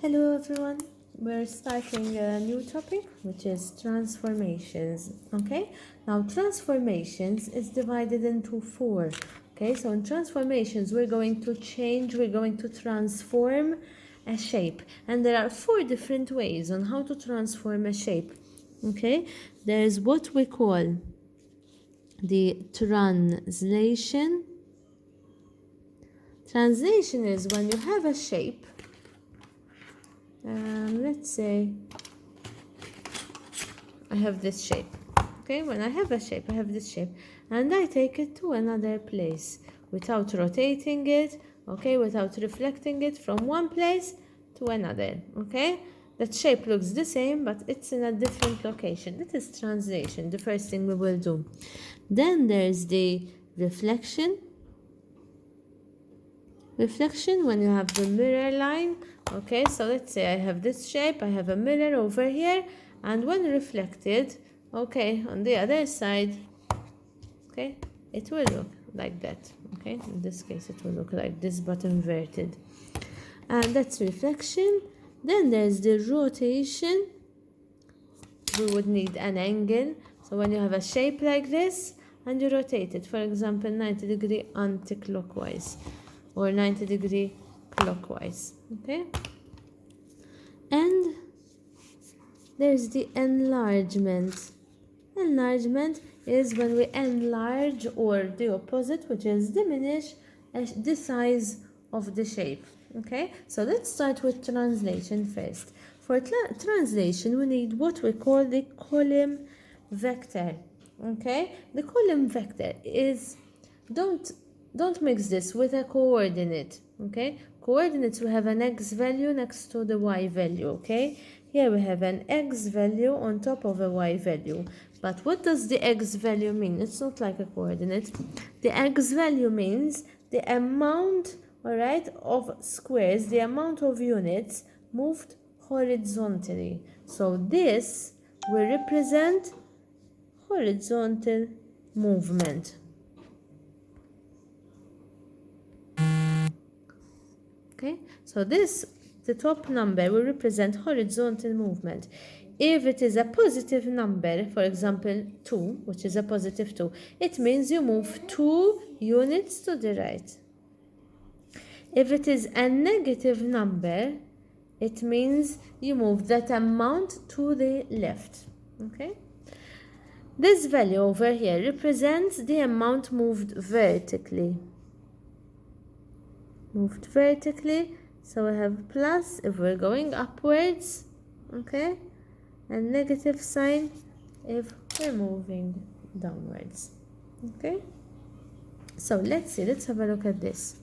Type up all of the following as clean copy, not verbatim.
Hello everyone, we're starting a new topic which is transformations. Okay, now transformations is divided into four. Okay, so in transformations we're going to transform a shape, and there are four different ways on how to transform a shape. Okay, there's what we call the translation. Translation is when you have a shape. Let's say I have this shape. Okay, when I have a shape, I have this shape, and I take it to another place without rotating it, okay, without reflecting it from one place to another. Okay, that shape looks the same, but it's in a different location. That is translation, the first thing we will do. Then there's the reflection. Reflection, when you have the mirror line. Okay, so let's say I have this shape, I have a mirror over here, and when reflected, okay, on the other side, okay, it will look like that. Okay, in this case it will look like this but inverted, and that's reflection. Then there's the rotation. We would need an angle, so when you have a shape like this and you rotate it, for example 90-degree anti-clockwise or 90-degree clockwise. Okay, and there's the enlargement. Enlargement is when we enlarge, or the opposite, which is diminish the size of the shape. Okay, so let's start with translation first. For translation we need what we call the column vector. Okay, the column vector is, don't mix this with a coordinate. Okay, coordinates, we have an x value next to the y value. Okay, here we have an x value on top of a y value. But what does the x value mean? It's not like a coordinate. The x value means the amount, all right, of squares, the amount of units moved horizontally. So this will represent horizontal movement. Okay, so this, the top number, will represent horizontal movement. If it is a positive number, for example 2, which is a positive 2, it means you move 2 units to the right. If it is a negative number, it means you move that amount to the left. Okay, this value over here represents the amount moved vertically. Moved vertically, so we have plus if we're going upwards, okay, and negative sign if we're moving downwards. Okay, so let's have a look at this.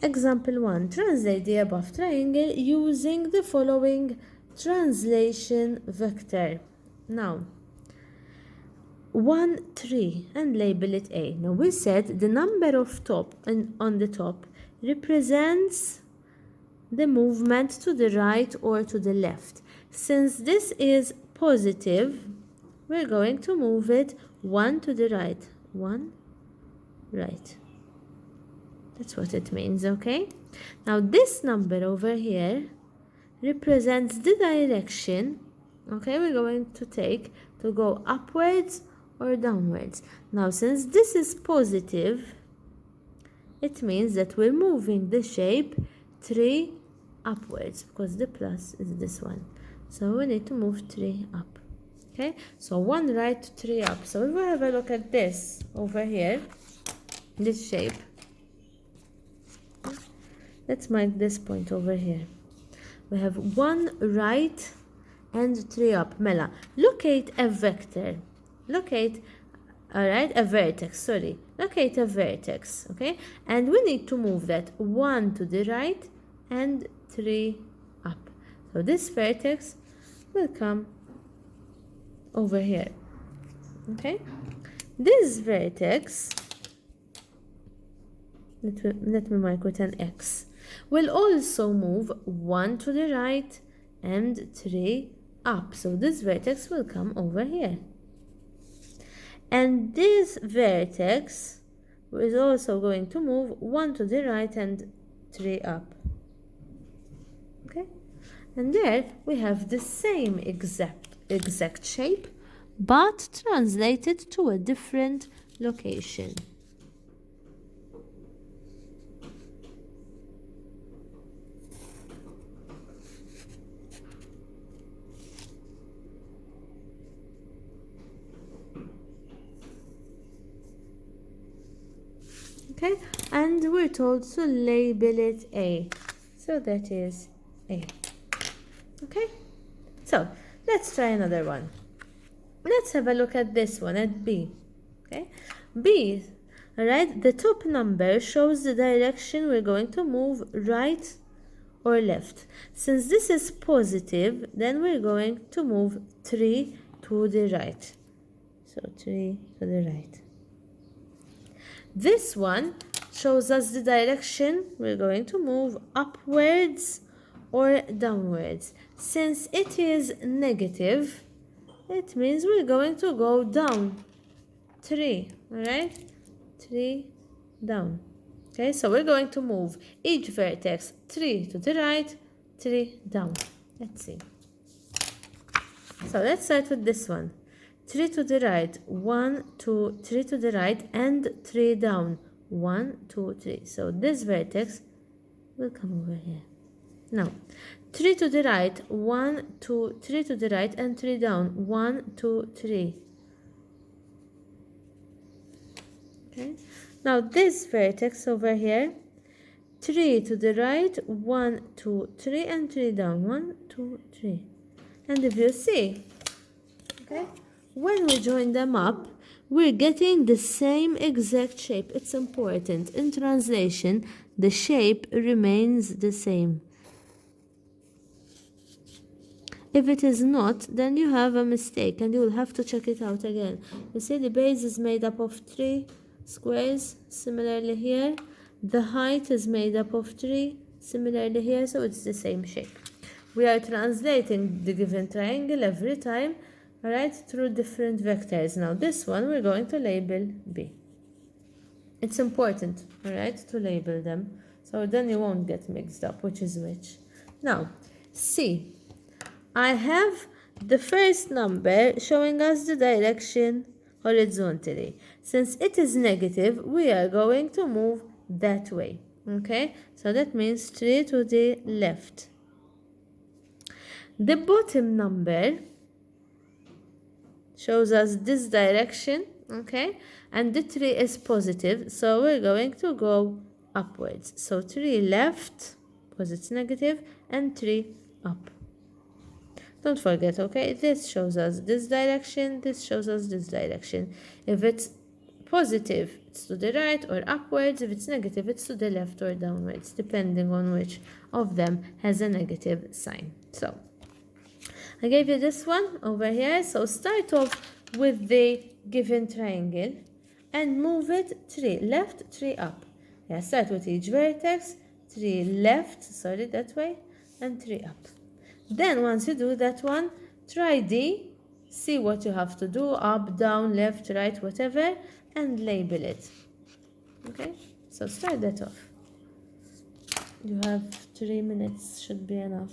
Example 1, translate the above triangle using the following translation vector. Now 1, 3, and label it A. Now we said the number of top and on the top represents the movement to the right or to the left. Since this is positive, we're going to move it 1 to the right, 1 right. That's what it means. Okay, now this number over here represents the direction, okay, we're going to take to go upwards or downwards. Now since this is positive, it means that we're moving the shape 3 upwards, because the plus is this one. So we need to move 3 up. Okay, so 1 right, 3 up. So if we have a look at this over here, this shape, let's mark this point over here. We have 1 right and 3 up. Mela, locate a vector. Locate, all right, a vertex, sorry. Locate a vertex, okay? And we need to move that 1 to the right and 3 up. So this vertex will come over here, okay? This vertex, let me mark with an X, will also move 1 to the right and 3 up. So this vertex will come over here. And this vertex is also going to move 1 to the right and 3 up. Okay, And there we have the same exact shape, but translated to a different location. Okay, and we're told to label it A. So that is A. Okay, so let's try another one. Let's have a look at this one, at B. Okay, B, all right, the top number shows the direction we're going to move, right or left. Since this is positive, then we're going to move 3 to the right. So 3 to the right. This one shows us the direction we're going to move, upwards or downwards. Since it is negative, it means we're going to go down 3, all right? 3 down. Okay, so we're going to move each vertex 3 to the right, 3 down. Let's see. So let's start with this one. 3 to the right, 1, 2, 3 to the right, and 3 down. 1, 2, 3. So this vertex will come over here. Now, 3 to the right, 1, 2, 3 to the right, and 3 down. 1, 2, 3. Okay. Now this vertex over here, 3 to the right, 1, 2, 3, and 3 down. 1, 2, 3. And if you see, okay, when we join them up, we're getting the same exact shape. It's important. In translation, the shape remains the same. If it is not, then you have a mistake and you will have to check it out again. You see the base is made up of 3 squares, similarly here. The height is made up of 3, similarly here, so it's the same shape. We are translating the given triangle every time, all right, through different vectors. Now this one we're going to label B. It's important, all right, to label them, so then you won't get mixed up which is which. Now, C. I have the first number showing us the direction horizontally. Since it is negative, we are going to move that way. Okay, so that means 3 to the left. The bottom number shows us this direction, okay, and the 3 is positive, so we're going to go upwards. So 3 left, because it's negative, and 3 up. Don't forget, okay, this shows us this direction, this shows us this direction. If it's positive, it's to the right or upwards. If it's negative, it's to the left or downwards, depending on which of them has a negative sign. So, I gave you this one over here. So, start off with the given triangle and move it 3 left, 3 up. Yeah, start with each vertex, 3 left, sorry, that way, and 3 up. Then once you do that one, try D, see what you have to do, up, down, left, right, whatever, and label it. Okay, so start that off. You have 3 minutes, should be enough.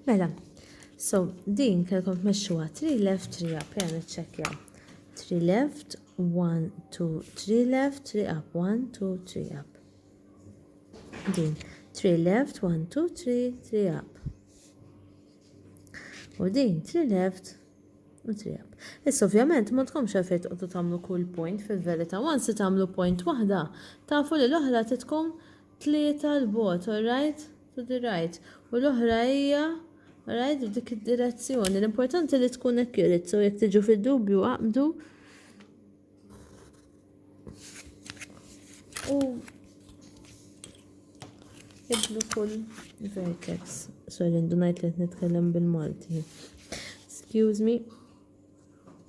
Mela, so din kelkom tmexxuha 3 left, 3 up, jgħan niċċekkjaw. 3 left, 1, 2, 3 left, 3 up, 1, 2, 3 up. Din, 3 left, 1, 2, 3, 3 up. U din, 3 left, u 3 up. Issa ovvjament ma tkomx għalfejn toqgħdu tagħmlu kull point fil-verità. Once tagħmlu point waħda, tafu li l-oħra titkom 3 l-bot, all right? To the right. U l-oħra hija alright, f'dik id-direzzjoni. L-importanti li tkun accurate, so jekk tiġu fid-dubju għaqbdu u jibdu kull vertex. Sorry, ndunajt li nitkellem bil-Malti. Excuse me.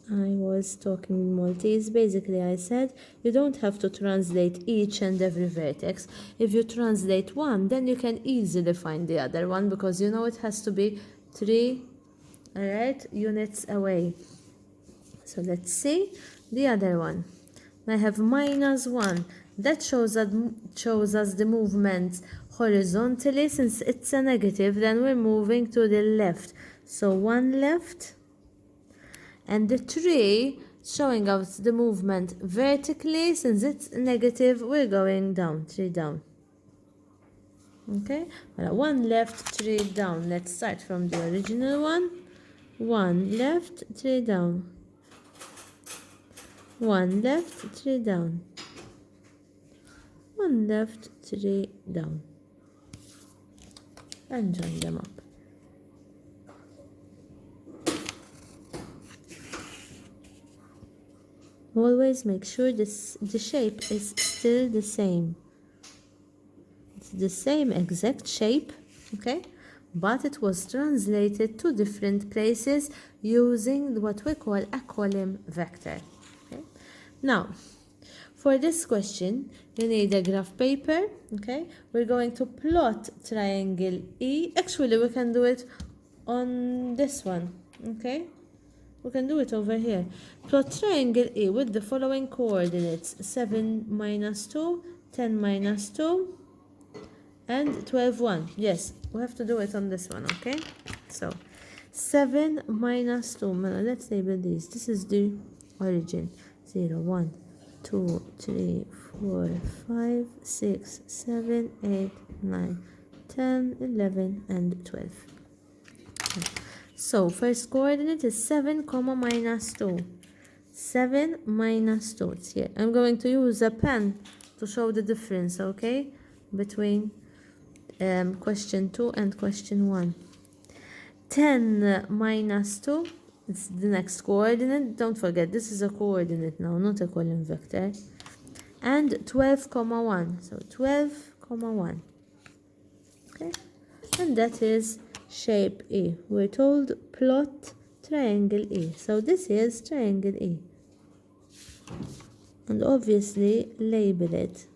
I was talking in Maltese. Basically, I said you don't have to translate each and every vertex. If you translate one, then you can easily find the other one because you know it has to be 3, alright, units away. So let's see the other one. I have -1. That shows us the movement horizontally. Since it's a negative, then we're moving to the left. So 1 left. And the 3 showing us the movement vertically. Since it's negative, we're going down, 3 down. Okay, 1 left, 3 down. Let's start from the original one. 1 left, 3 down. 1 left, 3 down. 1 left, 3 down. And join them up. Always make sure the shape is still the same. It's the same exact shape, okay? But it was translated to different places using what we call a column vector. Okay? Now, for this question, you need a graph paper, okay? We're going to plot triangle E. Actually, we can do it on this one, okay? We can do it over here. Plot triangle E with the following coordinates: 7 minus 2, 10 minus 2, and 12, 1. Yes, we have to do it on this one, okay? So, 7 minus 2. Let's label these. This is the origin. 0, 1, 2, 3, 4, 5, 6, 7, 8, 9, 10, 11, and 12. Okay. So, first coordinate is 7, minus 2. 7 minus 2. It's here. I'm going to use a pen to show the difference, okay? Between question 2 and question 1. 10 minus 2. It's the next coordinate. Don't forget, this is a coordinate now, not a column vector. And 12, 1. So, 12, 1. Okay? And that is shape E. We're told plot triangle E. So this is triangle E. And obviously label it.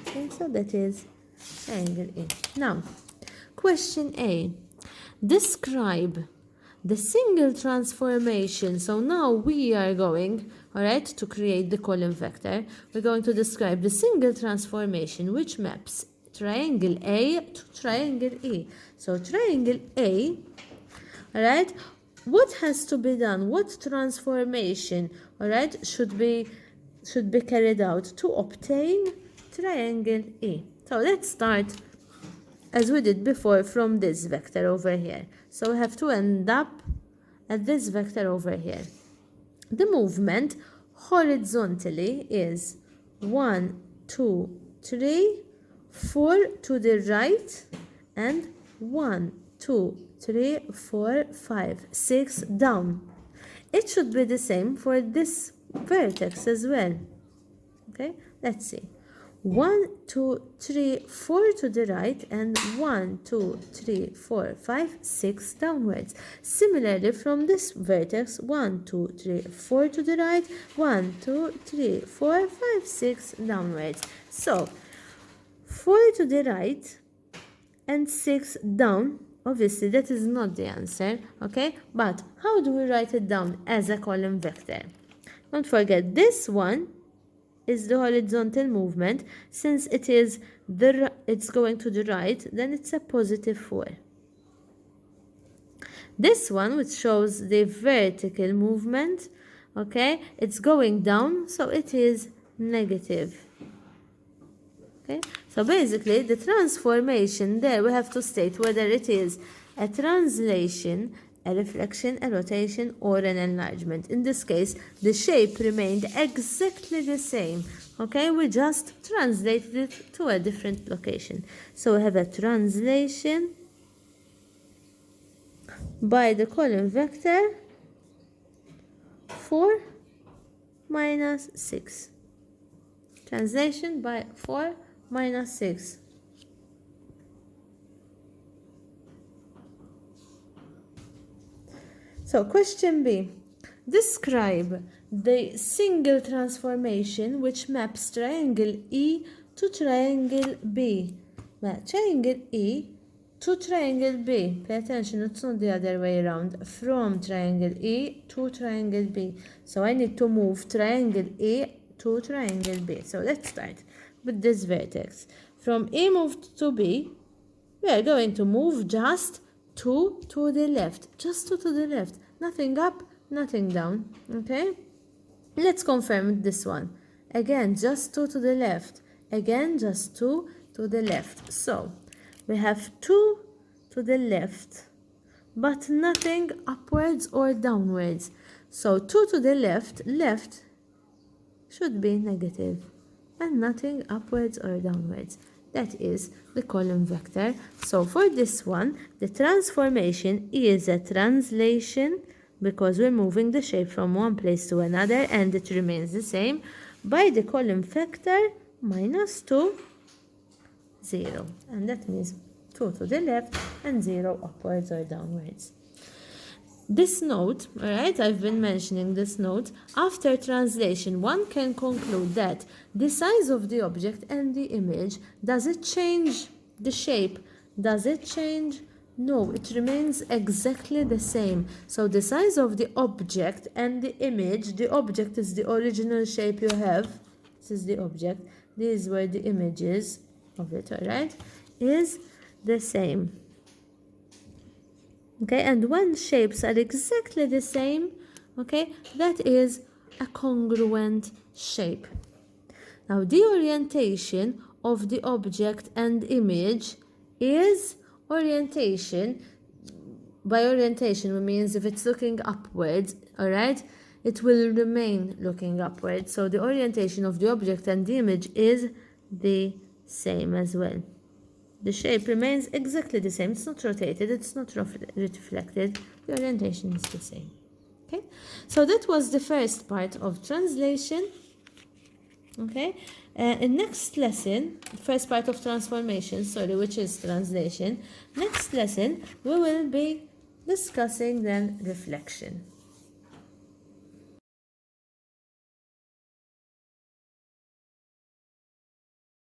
Okay, so that is triangle E. Now, question A. Describe the single transformation. So now we are going, alright, to create the column vector. We're going to describe the single transformation which maps triangle A to triangle E. So triangle A, alright, what has to be done? What transformation, alright, should be carried out to obtain triangle E? So let's start as we did before from this vector over here. So we have to end up at this vector over here. The movement horizontally is 1, 2, 3, 4 to the right, and 1, 2, 3, 4, 5, 6 down. It should be the same for this vertex as well. Okay, let's see. 1, 2, 3, 4 to the right, and 1, 2, 3, 4, 5, 6 downwards. Similarly, from this vertex, 1, 2, 3, 4 to the right, 1, 2, 3, 4, 5, 6 downwards. So, 4 to the right and 6 down. Obviously, that is not the answer, okay? But how do we write it down as a column vector? Don't forget, this one is the horizontal movement. Since it's going to the right, then it's a positive 4. This one, which shows the vertical movement, okay, it's going down, so it is negative. Okay, so basically the transformation there we have to state whether it is a translation, a reflection, a rotation, or an enlargement. In this case, the shape remained exactly the same. Okay, we just translated it to a different location. So we have a translation by the column vector 4 minus 6. Translation by 4 minus 6. So question B. Describe the single transformation which maps triangle E to triangle B. Triangle E to triangle B. Pay attention, it's not the other way around. From triangle E to triangle B. So I need to move triangle E to triangle B. So let's start with this vertex. From E moved to B, we are going to move just 2 to the left. Just 2 to the left. Nothing up, nothing down. Okay? Let's confirm this one. Again, just 2 to the left. Again, just 2 to the left. So, we have 2 to the left, but nothing upwards or downwards. So, 2 to the left, left should be negative, and nothing upwards or downwards. That is the column vector. So for this one, the transformation is a translation because we're moving the shape from one place to another and it remains the same by the column vector minus 2, 0. And that means 2 to the left and 0 upwards or downwards. This note, alright, I've been mentioning this note. After translation, one can conclude that the size of the object and the image, does it change the shape? Does it change? No, it remains exactly the same. So the size of the object and the image, the object is the original shape you have. This is the object. This is where the image is of it, alright, is the same. Okay, and when shapes are exactly the same, okay, that is a congruent shape. Now, the orientation of the object and image is orientation. By orientation, we means if it's looking upwards, all right, it will remain looking upwards. So the orientation of the object and the image is the same as well. The shape remains exactly the same. It's not rotated, it's not reflected. The orientation is the same. Okay, so that was the first part of translation. Okay, in next lesson, first part of transformation, sorry, which is translation. Next lesson, we will be discussing then reflection.